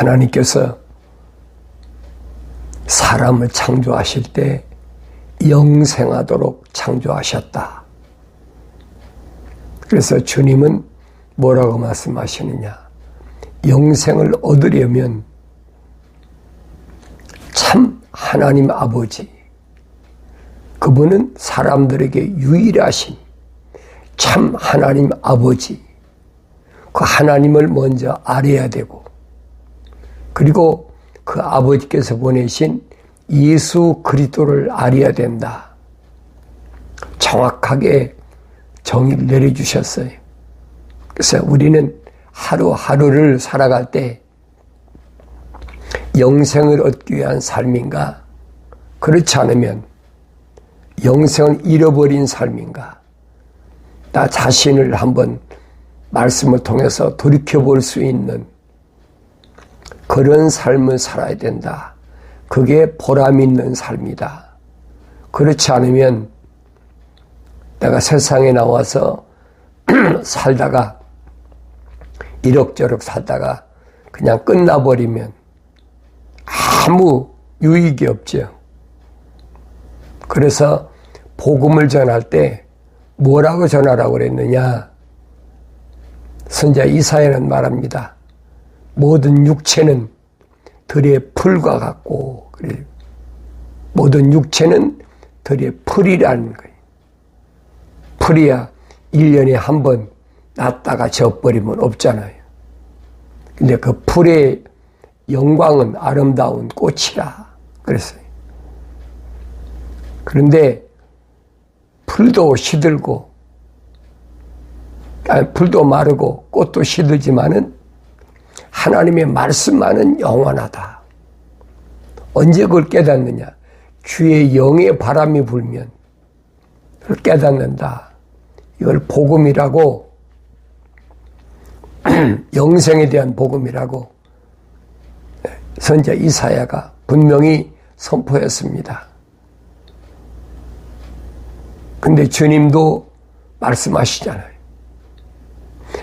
하나님께서 사람을 창조하실 때 영생하도록 창조하셨다. 그래서 주님은 뭐라고 말씀하시느냐? 영생을 얻으려면 참 하나님 아버지, 그분은 사람들에게 유일하신 참 하나님 아버지, 그 하나님을 먼저 알아야 되고, 그리고 그 아버지께서 보내신 예수 그리스도를 알아야 된다. 정확하게 정의를 내려주셨어요. 그래서 우리는 하루하루를 살아갈 때 영생을 얻기 위한 삶인가? 그렇지 않으면 영생을 잃어버린 삶인가? 나 자신을 한번 말씀을 통해서 돌이켜볼 수 있는 그런 삶을 살아야 된다. 그게 보람 있는 삶이다. 그렇지 않으면 내가 세상에 나와서 살다가 이럭저럭 살다가 그냥 끝나버리면 아무 유익이 없죠. 그래서 복음을 전할 때 뭐라고 전하라고 그랬느냐? 선지자 이사야는 말합니다. 모든 육체는 들의 풀과 같고, 그래요. 모든 육체는 들의 풀이라는 거예요. 풀이야 1년에 한 번 났다가 져버리면 없잖아요. 근데 그 풀의 영광은 아름다운 꽃이라 그랬어요. 그런데 풀도 시들고, 풀도 마르고 꽃도 시들지만은 하나님의 말씀만은 영원하다. 언제 그걸 깨닫느냐? 주의 영의 바람이 불면 그걸 깨닫는다. 이걸 복음이라고, 영생에 대한 복음이라고 선지자 이사야가 분명히 선포했습니다. 근데 주님도 말씀하시잖아요.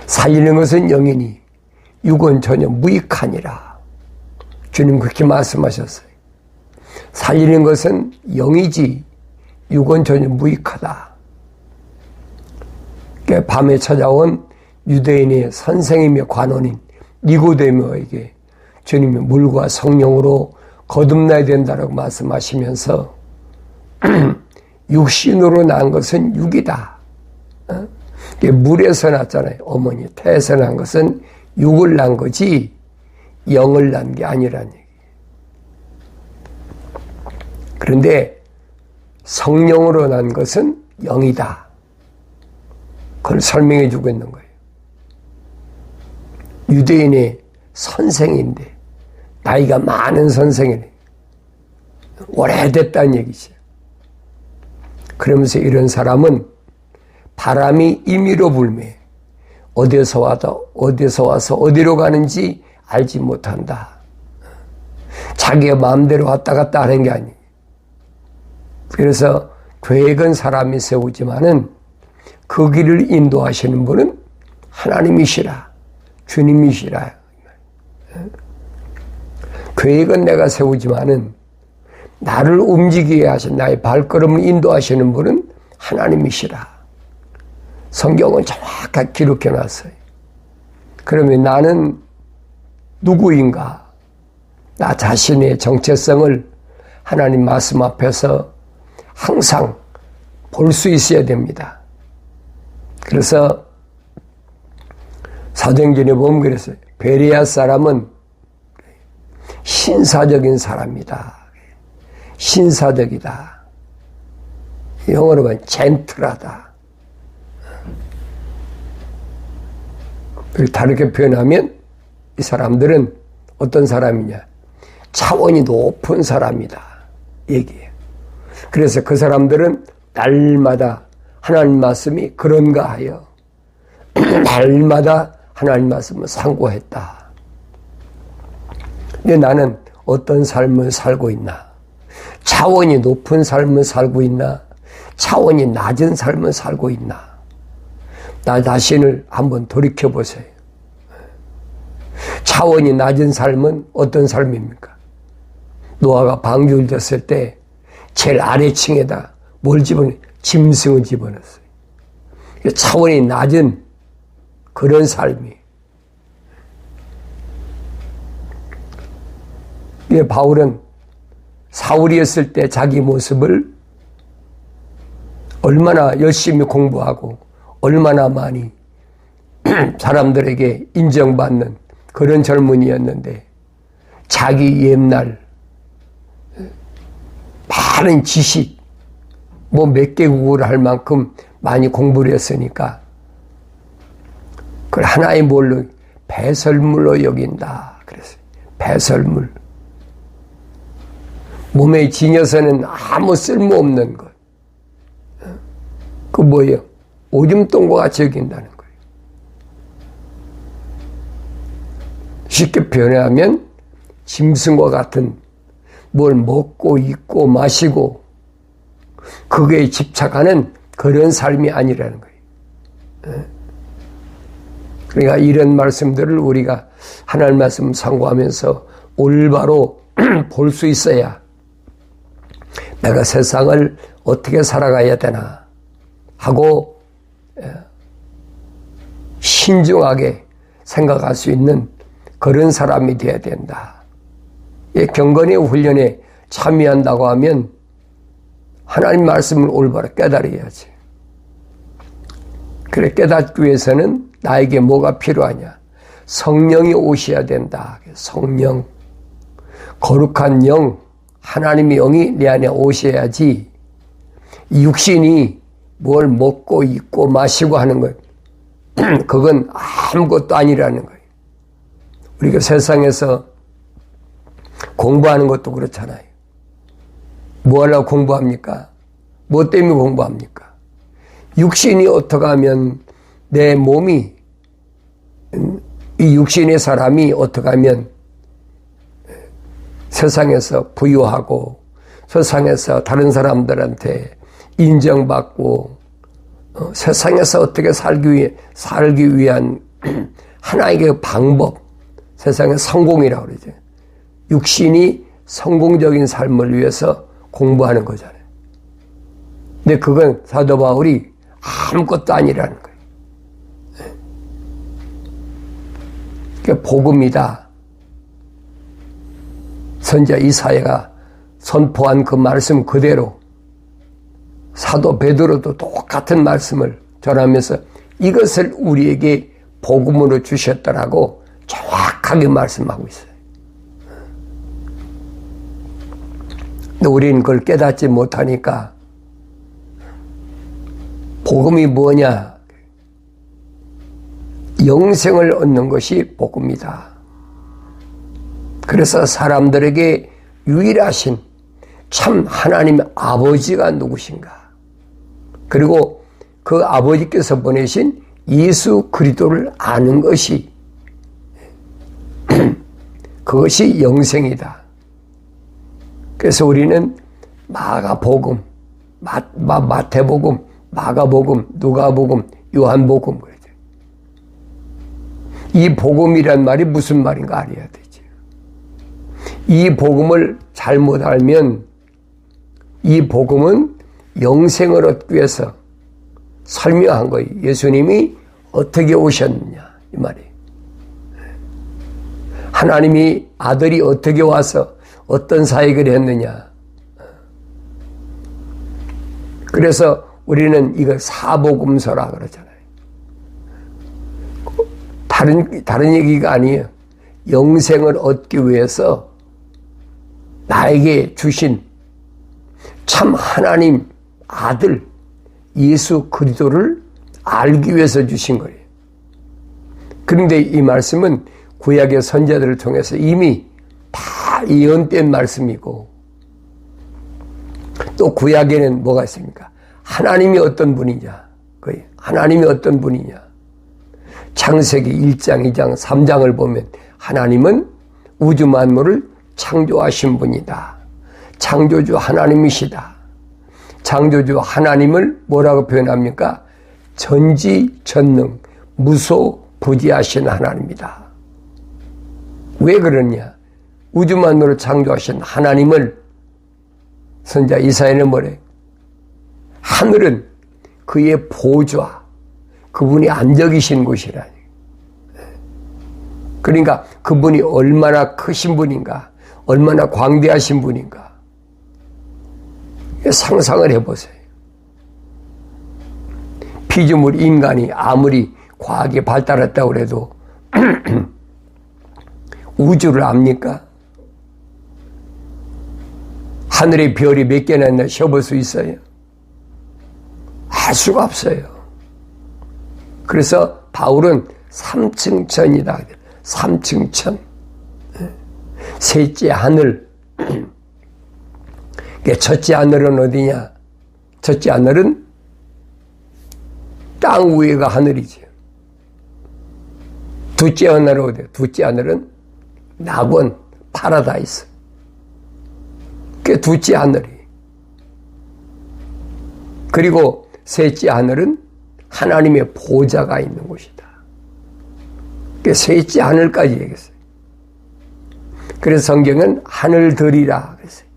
살리는 것은 영이니 육은 전혀 무익하니라. 주님 그렇게 말씀하셨어요. 살리는 것은 영이지 육은 전혀 무익하다. 밤에 찾아온 유대인의 선생이며 관원인 니고데모에게 주님이 물과 성령으로 거듭나야 된다고 말씀하시면서 육신으로 난 것은 육이다. 물에서 났잖아요. 어머니 태에서 난 것은 육을 난 거지 영을 난 게 아니라는 얘기. 그런데 성령으로 난 것은 영이다. 그걸 설명해 주고 있는 거예요. 유대인의 선생인데, 나이가 많은 선생이네. 오래됐다는 얘기죠. 그러면서 이런 사람은 바람이 임의로 불매, 어디서 와서 어디로 가는지 알지 못한다. 자기가 마음대로 왔다 갔다 하는 게 아니에요. 그래서 계획은 사람이 세우지만은 그 길을 인도하시는 분은 하나님이시라, 주님이시라. 계획은 내가 세우지만은 나를 움직이게 하신, 나의 발걸음을 인도하시는 분은 하나님이시라. 성경은 정확하게 기록해 놨어요. 그러면 나는 누구인가? 나 자신의 정체성을 하나님 말씀 앞에서 항상 볼 수 있어야 됩니다. 그래서 사도행전에 보면 그랬어요. 베레아 사람은 신사적인 사람이다. 신사적이다. 영어로 보면 젠틀하다. 다르게 표현하면 이 사람들은 어떤 사람이냐? 차원이 높은 사람이다. 얘기해요. 그래서 그 사람들은 날마다 하나님 말씀이 그런가 하여 날마다 하나님 말씀을 상고했다. 근데 나는 어떤 삶을 살고 있나? 차원이 높은 삶을 살고 있나? 차원이 낮은 삶을 살고 있나? 나 자신을 한번 돌이켜보세요. 차원이 낮은 삶은 어떤 삶입니까? 노아가 방주를 졌을 때 제일 아래층에다 뭘 짐승을 집어넣었어요. 차원이 낮은 그런 삶이. 바울은 사울이었을 때 자기 모습을 얼마나 열심히 공부하고 얼마나 많이 사람들에게 인정받는 그런 젊은이였는데 자기 옛날 많은 지식 몇 개국어를 할 만큼 많이 공부를 했으니까 그걸 하나의 뭘로 배설물로 여긴다 그랬어요. 배설물. 몸에 지녀서는 아무 쓸모없는 것. 그 뭐예요? 오줌똥과 같이 여긴다는 거예요. 쉽게 표현하면 짐승과 같은 뭘 먹고 입고 마시고 그거에 집착하는 그런 삶이 아니라는 거예요. 그러니까 이런 말씀들을 우리가 하나님 말씀 상고하면서 올바로 볼 수 있어야 내가 세상을 어떻게 살아가야 되나 하고 신중하게 생각할 수 있는 그런 사람이 되어야 된다. 경건의 훈련에 참여한다고 하면 하나님 말씀을 올바로 깨달아야지. 그래 깨닫기 위해서는 나에게 뭐가 필요하냐? 성령이 오셔야 된다. 성령, 거룩한 영, 하나님의 영이 내 안에 오셔야지 육신이 뭘 먹고 입고 마시고 하는 것 그건 아무것도 아니라는 거예요. 우리가 세상에서 공부하는 것도 그렇잖아요. 뭐 하려고 공부합니까? 뭐 때문에 공부합니까? 육신이 어떻게 하면 내 몸이 이 육신의 사람이 어떻게 하면 세상에서 부유하고 세상에서 다른 사람들한테 인정받고 세상에서 어떻게 살기 위한 하나의 그 방법, 세상의 성공이라고 그러죠. 육신이 성공적인 삶을 위해서 공부하는 거잖아요. 근데 그건 사도 바울이 아무것도 아니라는 거예요. 그게 복음이다. 선지자 이사야가 선포한 그 말씀 그대로 사도 베드로도 똑같은 말씀을 전하면서 이것을 우리에게 복음으로 주셨더라고 정확하게 말씀하고 있어요. 근데 우리는 그걸 깨닫지 못하니까 복음이 뭐냐? 영생을 얻는 것이 복음이다. 그래서 사람들에게 유일하신 참 하나님 아버지가 누구신가? 그리고 그 아버지께서 보내신 예수 그리스도를 아는 것이 그것이 영생이다. 그래서 우리는 마가복음, 마태복음, 마가복음, 누가복음, 요한복음 그러죠. 이 복음이란 말이 무슨 말인가 알아야 되지. 이 복음을 잘못 알면 이 복음은 영생을 얻기 위해서 설명한 거예요. 예수님이 어떻게 오셨느냐 이 말이에요. 하나님이 아들이 어떻게 와서 어떤 사역을 했느냐. 그래서 우리는 이걸 사복음서라 그러잖아요. 다른 얘기가 아니에요. 영생을 얻기 위해서 나에게 주신 참 하나님 아들 예수 그리스도를 알기 위해서 주신 거예요. 그런데 이 말씀은 구약의 선지자들을 통해서 이미 다 예언된 말씀이고 또 구약에는 뭐가 있습니까? 하나님이 어떤 분이냐? 하나님이 어떤 분이냐? 창세기 1장, 2장, 3장을 보면 하나님은 우주 만물을 창조하신 분이다. 창조주 하나님이시다. 창조주 하나님을 뭐라고 표현합니까? 전지전능, 무소부지하신 하나님이다. 왜 그러냐? 우주만으로 창조하신 하나님을 선지자 이사야는 뭐래? 하늘은 그의 보좌, 그분이 앉아 계신 곳이라니. 그러니까 그분이 얼마나 크신 분인가, 얼마나 광대하신 분인가. 상상을 해보세요. 피조물 인간이 아무리 과학이 발달했다고 해도 우주를 압니까? 하늘의 별이 몇 개나 있나 쉬어볼 수 있어요? 알 수가 없어요. 그래서 바울은 3층 천이다. 3층 천. 셋째 하늘. 첫째 하늘은 어디냐? 첫째 하늘은 땅 위에가 하늘이지. 둘째 하늘은 어디야? 둘째 하늘은 낙원, 파라다이스. 그게 둘째 하늘이. 그리고 셋째 하늘은 하나님의 보좌가 있는 곳이다. 그게 셋째 하늘까지 얘기했어요. 그래서 성경은 하늘들이라 그랬어요.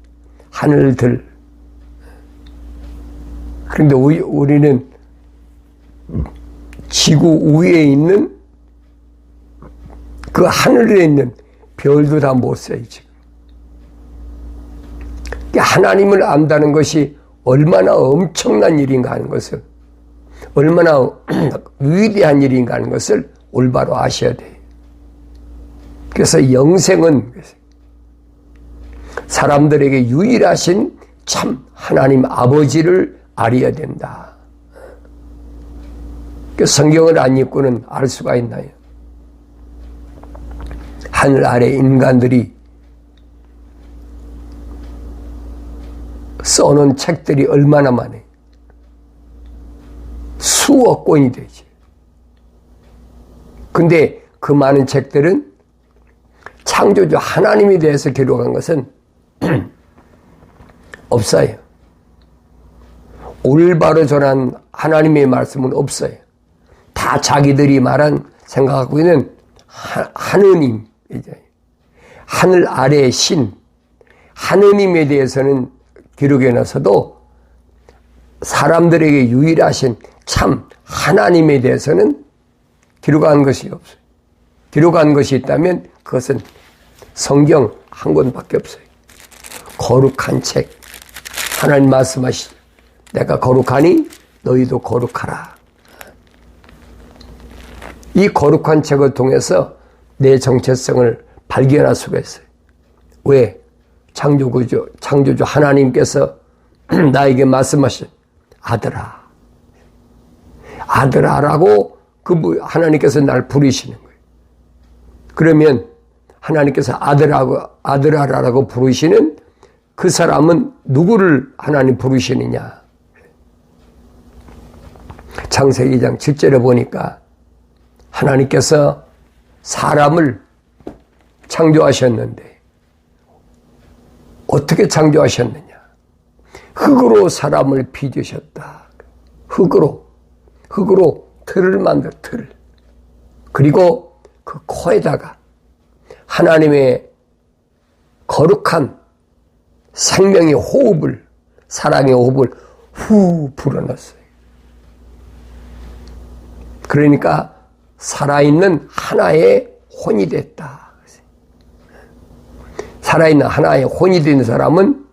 하늘들. 그런데 우리는 지구 위에 있는 그 하늘에 있는 별도 다 못 써요, 지금. 하나님을 안다는 것이 얼마나 엄청난 일인가 하는 것을, 얼마나 위대한 일인가 하는 것을 올바로 아셔야 돼요. 그래서 영생은 사람들에게 유일하신 참 하나님 아버지를 알아야 된다. 성경을 안 읽고는 알 수가 있나요? 하늘 아래 인간들이 써놓은 책들이 얼마나 많아요? 수억 권이 되지. 근데 그 많은 책들은 창조주 하나님에 대해서 기록한 것은 없어요. 올바로 전한 하나님의 말씀은 없어요. 다 자기들이 생각하고 있는 하느님, 하늘 아래의 신, 하느님에 대해서는 기록해놔서도 사람들에게 유일하신 참 하나님에 대해서는 기록한 것이 없어요. 기록한 것이 있다면 그것은 성경 한 권밖에 없어요. 거룩한 책. 하나님 말씀하시죠. 내가 거룩하니 너희도 거룩하라. 이 거룩한 책을 통해서 내 정체성을 발견할 수가 있어요. 왜? 창조주 하나님께서 나에게 말씀하신 아들아. 아들아라고 하나님께서 날 부르시는 거예요. 그러면 하나님께서 아들아라고 부르시는 그 사람은 누구를 하나님 부르시느냐? 창세기 2장 7절에 보니까 하나님께서 사람을 창조하셨는데 어떻게 창조하셨느냐? 흙으로 사람을 빚으셨다. 흙으로 틀을 만들 틀. 그리고 그 코에다가 하나님의 거룩한 생명의 호흡을, 사랑의 호흡을 후 불어넣었어요. 그러니까 살아있는 하나의 혼이 됐다. 살아있는 하나의 혼이 된 사람은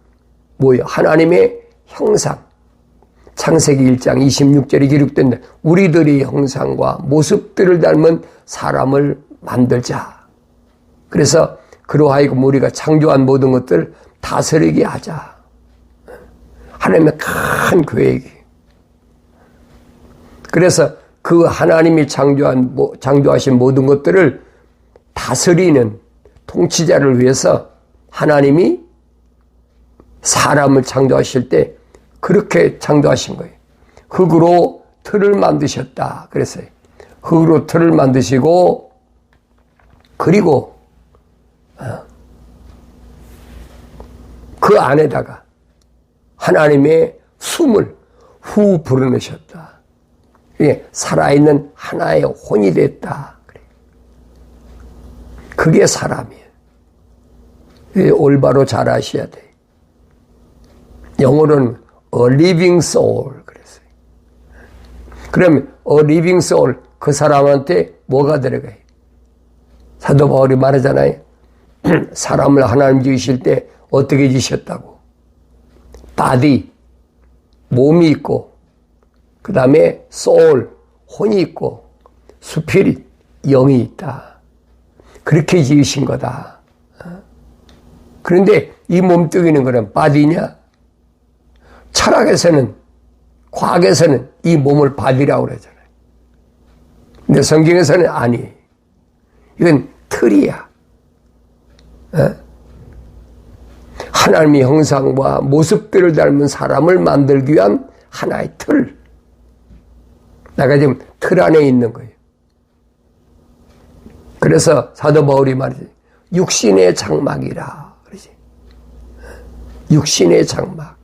뭐예요? 하나님의 형상. 창세기 1장 26절에 기록된 우리들의 형상과 모습들을 닮은 사람을 만들자. 그래서 그러하여금 우리가 창조한 모든 것들을 다스리게 하자. 하나님의 큰 계획이. 그래서 그 하나님이 창조하신 모든 것들을 다스리는 통치자를 위해서 하나님이 사람을 창조하실 때 그렇게 창조하신 거예요. 흙으로 틀을 만드셨다. 그랬어요. 흙으로 틀을 만드시고 그리고 그 안에다가 하나님의 숨을 후 불어넣으셨다. 살아있는 하나의 혼이 됐다. 그게 사람이에요. 올바로 잘 아셔야 돼. 영어로는 a living soul 그랬어요. 그러면 a living soul 그 사람한테 뭐가 들어가요? 사도 바울이 말하잖아요. 사람을 하나님 지으실 때 어떻게 지으셨다고? 바디, 몸이 있고, 그 다음에 soul, 혼이 있고, 스피릿, 영이 있다. 그렇게 지으신 거다. 그런데 이 몸뚱이는 그럼 바디냐? 철학에서는, 과학에서는 이 몸을 바디라고 그러잖아요. 근데 성경에서는 아니에요. 이건 틀이야. 하나님의 형상과 모습들을 닮은 사람을 만들기 위한 하나의 틀. 내가 지금 틀 안에 있는 거예요. 그래서 사도 바울이 말이지. 육신의 장막이라. 그러지. 육신의 장막.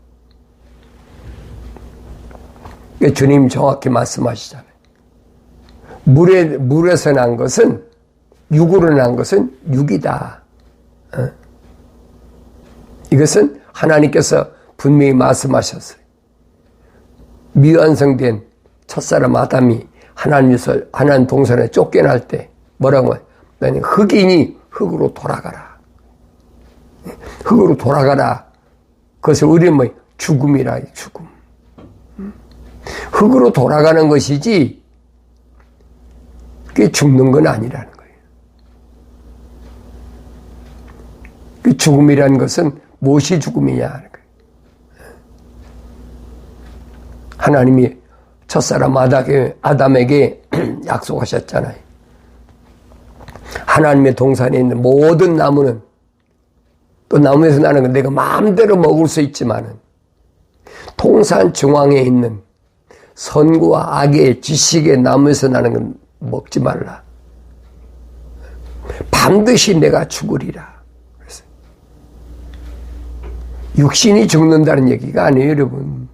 주님 정확히 말씀하시잖아요. 물에서 난 것은, 육으로 난 것은 육이다. 이것은 하나님께서 분명히 말씀하셨어요. 미완성된 첫사람 아담이 하나님 동산에 쫓겨날 때 뭐라고 해요? 너는 흙이니 흙으로 돌아가라. 흙으로 돌아가라. 그것을 우리는 뭐 죽음이라, 죽음. 흙으로 돌아가는 것이지 그게 죽는 건 아니라는 거예요. 그 죽음이라는 것은 무엇이 죽음이냐 하는 거예요. 하나님이 첫사람 아담에게 약속하셨잖아요. 하나님의 동산에 있는 모든 나무는, 또 나무에서 나는 건 내가 마음대로 먹을 수 있지만은 동산 중앙에 있는 선과 악의 지식의 나무에서 나는 건 먹지 말라. 반드시 내가 죽으리라. 그래서 육신이 죽는다는 얘기가 아니에요, 여러분.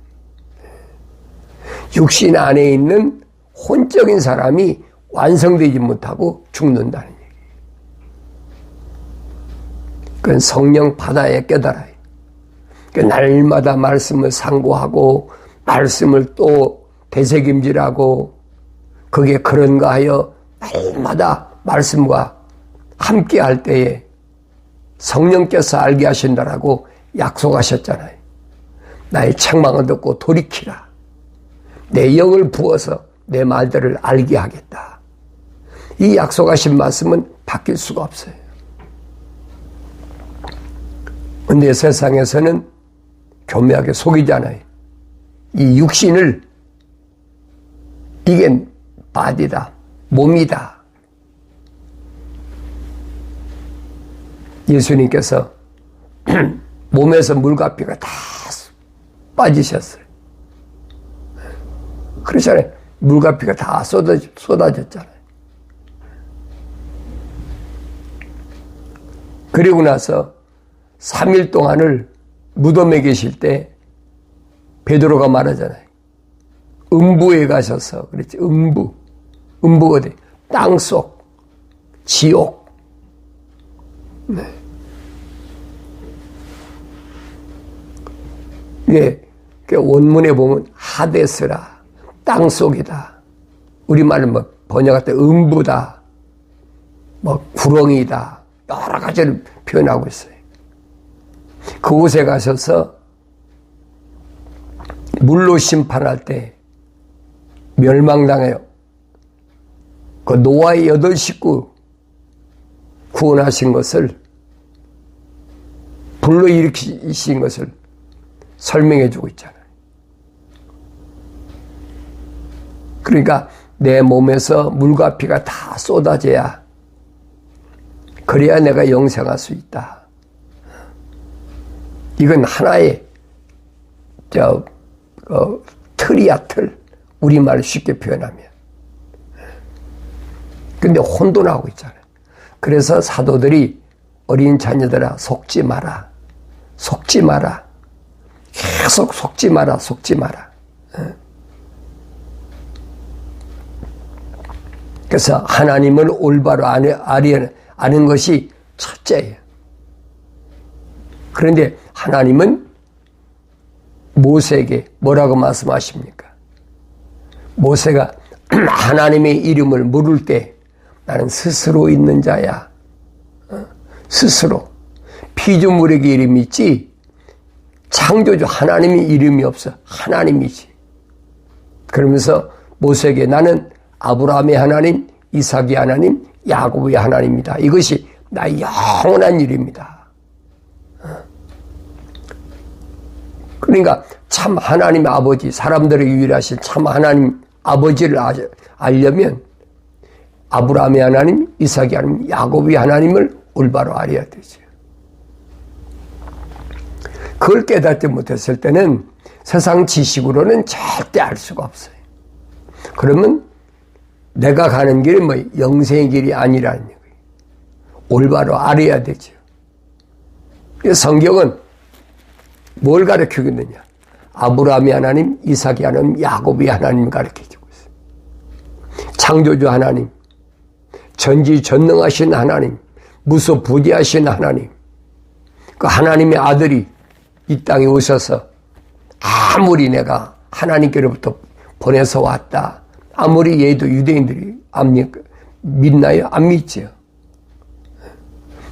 육신 안에 있는 혼적인 사람이 완성되지 못하고 죽는다는 얘기예요. 그건 성령 바다에 깨달아요. 날마다 말씀을 상고하고 말씀을 또 되새김질하고 그게 그런가 하여 날마다 말씀과 함께 할 때에 성령께서 알게 하신다라고 약속하셨잖아요. 나의 책망을 듣고 돌이키라. 내 영을 부어서 내 말들을 알게 하겠다. 이 약속하신 말씀은 바뀔 수가 없어요. 근데 세상에서는 교묘하게 속이잖아요. 이 육신을 이게 바디다, 몸이다. 예수님께서 몸에서 물과 피가 다 빠지셨어요. 그렇잖아요. 물과 피가 다 쏟아졌잖아요. 그리고 나서 3일 동안을 무덤에 계실 때 베드로가 말하잖아요. 음부에 가셔서, 그랬지. 음부 어디? 땅속, 지옥. 네. 예, 원문에 보면 하데스라, 땅속이다. 우리말로 뭐 번역할 때 음부다, 뭐 구렁이다, 여러 가지를 표현하고 있어요. 그곳에 가셔서 물로 심판할 때 멸망당해요. 그 노아의 8 식구 구원하신 것을, 불로 일으키신 것을 설명해 주고 있잖아요. 그러니까 내 몸에서 물과 피가 다 쏟아져야, 그래야 내가 영생할 수 있다. 이건 하나의 틀이야, 틀. 우리말을 쉽게 표현하면. 근데 혼돈하고 있잖아요. 그래서 사도들이 어린 자녀들아 속지 마라. 속지 마라. 계속 속지 마라. 속지 마라. 그래서 하나님을 올바로 아는 것이 첫째예요. 그런데 하나님은 모세에게 뭐라고 말씀하십니까? 모세가 하나님의 이름을 물을 때 나는 스스로 있는 자야. 스스로. 피조물에게 이름이 있지 창조주 하나님의 이름이 없어. 하나님이지. 그러면서 모세에게 나는 아브라함의 하나님, 이삭의 하나님, 야곱의 하나님이다. 이것이 나의 영원한 일입니다. 그러니까 참 하나님 아버지, 사람들의 유일하신 참 하나님 아버지를 알려면 아브라함의 하나님, 이삭의 하나님, 야곱의 하나님을 올바로 알아야 되죠. 그걸 깨닫지 못했을 때는 세상 지식으로는 절대 알 수가 없어요. 그러면 내가 가는 길이 뭐 영생의 길이 아니라는 얘기예요. 올바로 알아야 되죠. 성경은 뭘 가르치고 있느냐? 아브라함의 하나님, 이삭의 하나님, 야곱의 하나님 가르쳐주고 있어요. 창조주 하나님, 전지전능하신 하나님, 무소부지하신 하나님, 그 하나님의 아들이 이 땅에 오셔서 아무리 내가 하나님께로부터 보내서 왔다. 아무리 얘도 유대인들이 믿나요? 안 믿죠.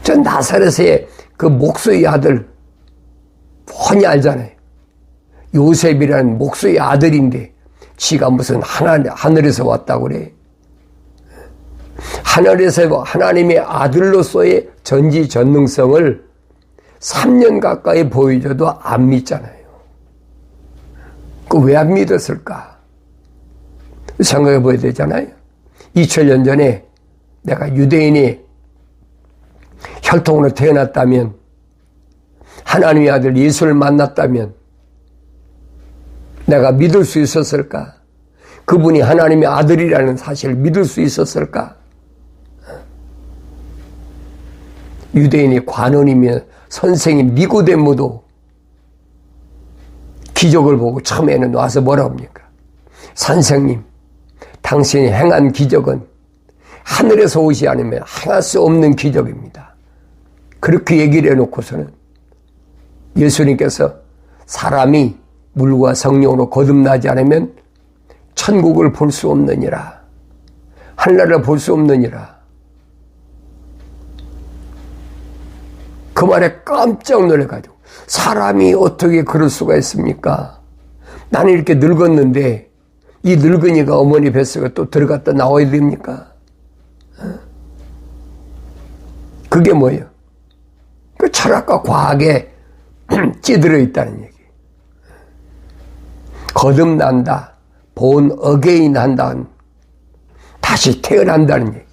저 나사렛의 그 목수의 아들 뻔히 알잖아요. 요셉이라는 목수의 아들인데 지가 무슨 하늘에서 왔다고 그래. 하늘에서 하나님의 아들로서의 전지전능성을 3년 가까이 보여줘도 안 믿잖아요. 그 왜 안 믿었을까? 생각해 봐야 되잖아요. 2000년 전에 내가 유대인이 혈통으로 태어났다면, 하나님의 아들 예수를 만났다면 내가 믿을 수 있었을까? 그분이 하나님의 아들이라는 사실을 믿을 수 있었을까? 유대인이 관원이며 선생님 니고데모도 기적을 보고 처음에는 와서 뭐라 합니까? 선생님, 당신이 행한 기적은 하늘에서 오지 않으면 행할 수 없는 기적입니다. 그렇게 얘기를 해놓고서는 예수님께서 사람이 물과 성령으로 거듭나지 않으면 천국을 볼 수 없느니라, 하늘나라를 볼 수 없느니라. 그 말에 깜짝 놀래가지고 사람이 어떻게 그럴 수가 있습니까? 나는 이렇게 늙었는데 이 늙은이가 어머니 뱃속에 또 들어갔다 나와야 됩니까? 그게 뭐예요? 그 철학과 과학에 찌들어 있다는 얘기. 거듭난다, 본 어게인 한다는, 다시 태어난다는 얘기.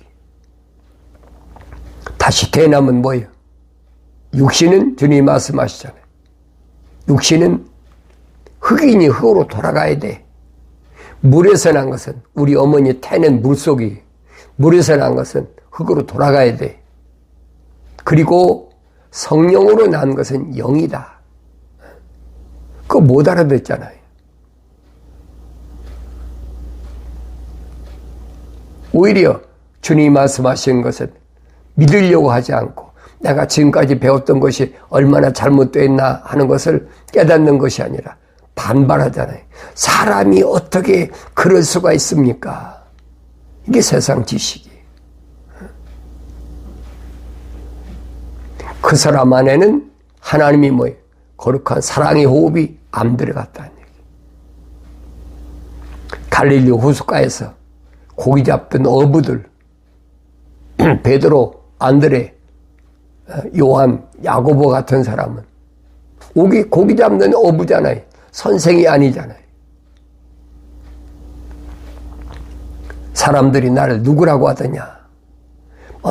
다시 태어나면 뭐예요? 육신은 주님이 말씀하시잖아요. 육신은 흙이니 흙으로 돌아가야 돼. 물에서 난 것은, 우리 어머니 태는 물속이, 물에서 난 것은 흙으로 돌아가야 돼. 그리고 성령으로 난 것은 영이다. 그거 못 알아듣잖아요. 오히려 주님이 말씀하신 것은 믿으려고 하지 않고 내가 지금까지 배웠던 것이 얼마나 잘못되었나 하는 것을 깨닫는 것이 아니라 반발하잖아요. 사람이 어떻게 그럴 수가 있습니까? 이게 세상 지식이에요. 그 사람 안에는 하나님이 뭐예요? 거룩한 사랑의 호흡이 안 들어갔다는 얘기. 갈릴리 호숫가에서 고기 잡던 어부들, 베드로, 안드레, 요한, 야고보 같은 사람은 고기 잡는 어부잖아요. 선생이 아니잖아요. 사람들이 나를 누구라고 하더냐?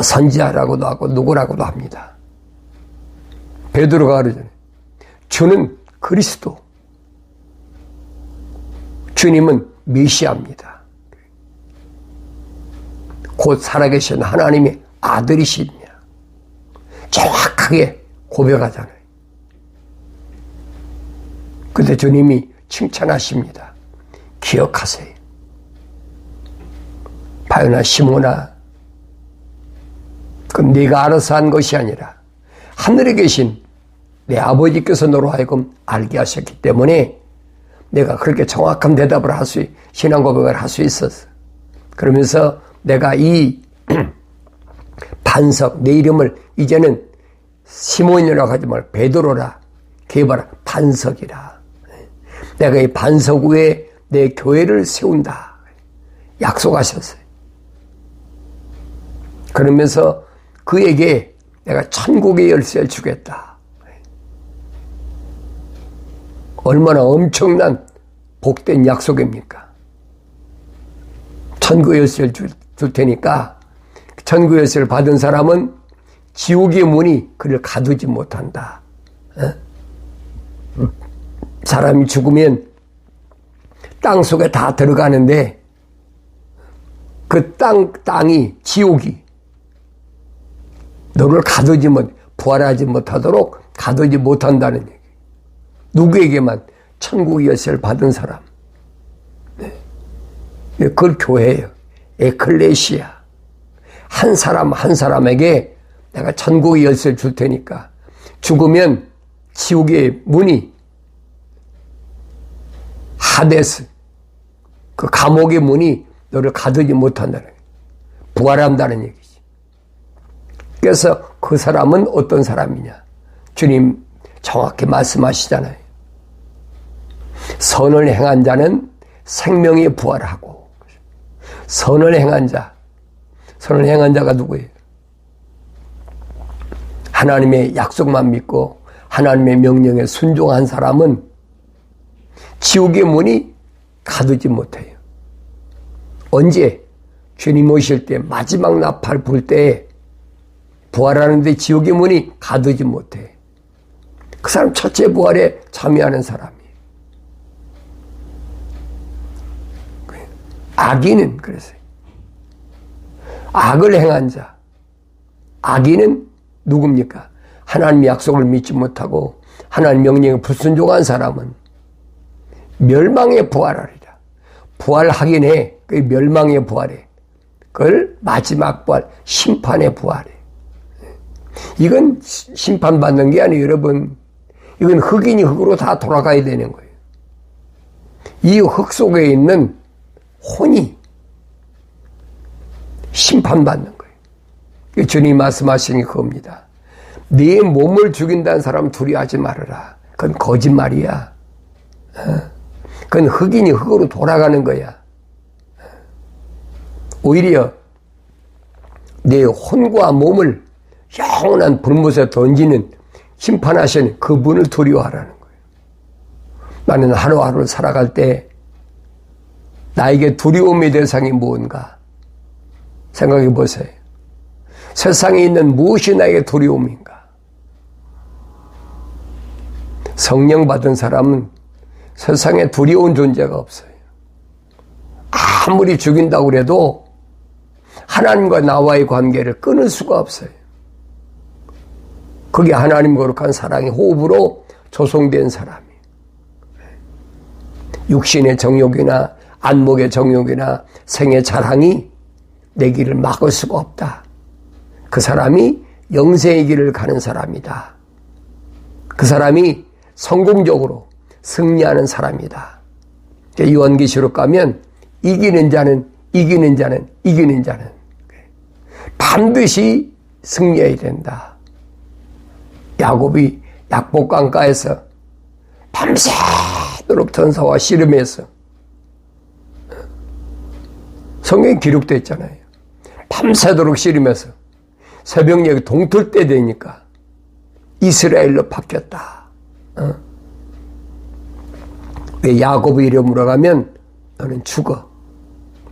선지자라고도 하고 누구라고도 합니다. 베드로가 그러잖아요. 주는 그리스도, 주님은 메시아입니다. 곧 살아계신 하나님의 아들이십니다. 정확하게 고백하잖아요. 근데 주님이 칭찬하십니다. 기억하세요. 바요나 시모나, 그건 네가 알아서 한 것이 아니라 하늘에 계신 내 아버지께서 너로 하여금 알게 하셨기 때문에 내가 그렇게 정확한 대답을 신앙 고백을 할 수 있었어. 그러면서 내가 이 반석, 내 이름을 이제는 시몬이라고 하지 말고 베드로라, 개바라, 반석이라. 내가 이 반석 위에 내 교회를 세운다. 약속하셨어요. 그러면서 그에게 내가 천국의 열쇠를 주겠다. 얼마나 엄청난 복된 약속입니까? 천국의 열쇠를 줄 테니까 천국의 열쇠를 받은 사람은 지옥의 문이 그를 가두지 못한다. 사람이 죽으면 땅 속에 다 들어가는데 그 땅이 지옥이 너를 부활하지 못하도록 가두지 못한다는 얘기. 누구에게만? 천국의 열쇠를 받은 사람. 그걸 교회예요. 에클레시아. 한 사람 한 사람에게 내가 천국의 열쇠를 줄 테니까 죽으면 지옥의 문이 하데스, 그 감옥의 문이 너를 가두지 못한다는 얘기. 부활한다는 얘기지. 그래서 그 사람은 어떤 사람이냐? 주님 정확히 말씀하시잖아요. 선을 행한 자는 생명에 부활하고, 선을 행한 자가 누구예요? 하나님의 약속만 믿고 하나님의 명령에 순종한 사람은 지옥의 문이 가두지 못해요. 언제? 주님 오실 때, 마지막 나팔 불 때 부활하는데 지옥의 문이 가두지 못해. 그 사람 첫째 부활에 참여하는 사람이에요. 악인은 그랬어요. 악을 행한 자. 악인은 누굽니까? 하나님의 약속을 믿지 못하고 하나님 명령에 불순종한 사람은 멸망에 부활하리라. 부활하긴 해. 그 멸망에 부활해. 그걸 마지막 부활, 심판에 부활해. 이건 심판받는 게 아니에요, 여러분. 이건 흑인이 흑으로 다 돌아가야 되는 거예요. 이 흑 속에 있는 혼이 심판받는 거예요. 주님 말씀하시는 게 그겁니다. 네 몸을 죽인다는 사람 두려워하지 말아라. 그건 거짓말이야. 그건 흑인이 흑으로 돌아가는 거야. 오히려 내 혼과 몸을 영원한 불못에 던지는 심판하시는 그분을 두려워하라는 거예요. 나는 하루하루를 살아갈 때 나에게 두려움의 대상이 무엇인가 생각해 보세요. 세상에 있는 무엇이 나에게 두려움인가? 성령 받은 사람은 세상에 두려운 존재가 없어요. 아무리 죽인다고 해도 하나님과 나와의 관계를 끊을 수가 없어요. 그게 하나님 거룩한 사랑의 호흡으로 조성된 사람이에요. 육신의 정욕이나 안목의 정욕이나 생의 자랑이 내 길을 막을 수가 없다. 그 사람이 영생의 길을 가는 사람이다. 그 사람이 성공적으로 승리하는 사람이다. 요한계시록 가면 이기는 자는 반드시 승리해야 된다. 야곱이 약복강가에서 밤새도록 전사와 씨름해서 성경에 기록되어 있잖아요. 밤새도록 씨름해서 새벽녘 동틀 때 되니까 이스라엘로 바뀌었다. 왜 야곱의 이름으로 가면 너는 죽어.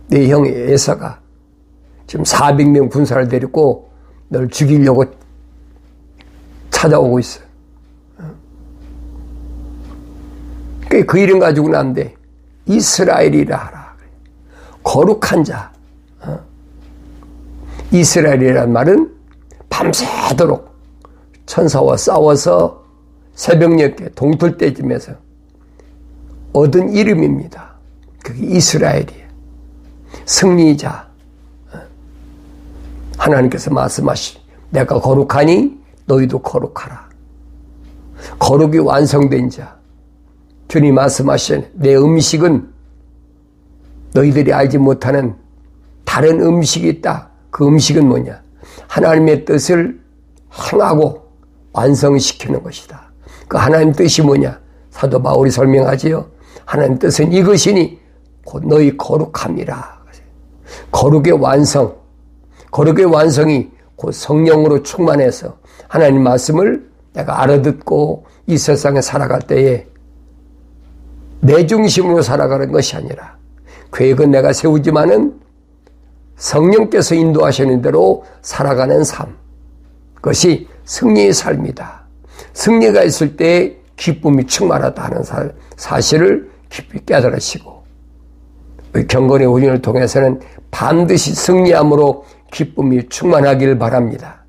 내 형 에사가 지금 400명 군사를 데리고 널 죽이려고 찾아오고 있어. 그 이름 가지고는 안 돼. 이스라엘이라 하라. 거룩한 자. 이스라엘이란 말은 밤새도록 천사와 싸워서 새벽녘에 동틀 때쯤에서 얻은 이름입니다. 그게 이스라엘이에요. 승리자. 하나님께서 내가 거룩하니 너희도 거룩하라. 거룩이 완성된 자. 주님 말씀하신 내 음식은 너희들이 알지 못하는 다른 음식이 있다. 그 음식은 뭐냐? 하나님의 뜻을 행하고 완성시키는 것이다. 그 하나님 뜻이 뭐냐? 사도 바울이 설명하지요. 하나님 뜻은 이것이니 곧 너희 거룩함이라. 거룩의 완성. 거룩의 완성이 곧 성령으로 충만해서 하나님 말씀을 내가 알아듣고 이 세상에 살아갈 때에 내 중심으로 살아가는 것이 아니라 계획은 내가 세우지만은 성령께서 인도하시는 대로 살아가는 삶. 그것이 승리의 삶이다. 승리가 있을 때 기쁨이 충만하다 하는 사실을 깊이 깨달으시고 경건의 운영을 통해서는 반드시 승리함으로 기쁨이 충만하길 바랍니다.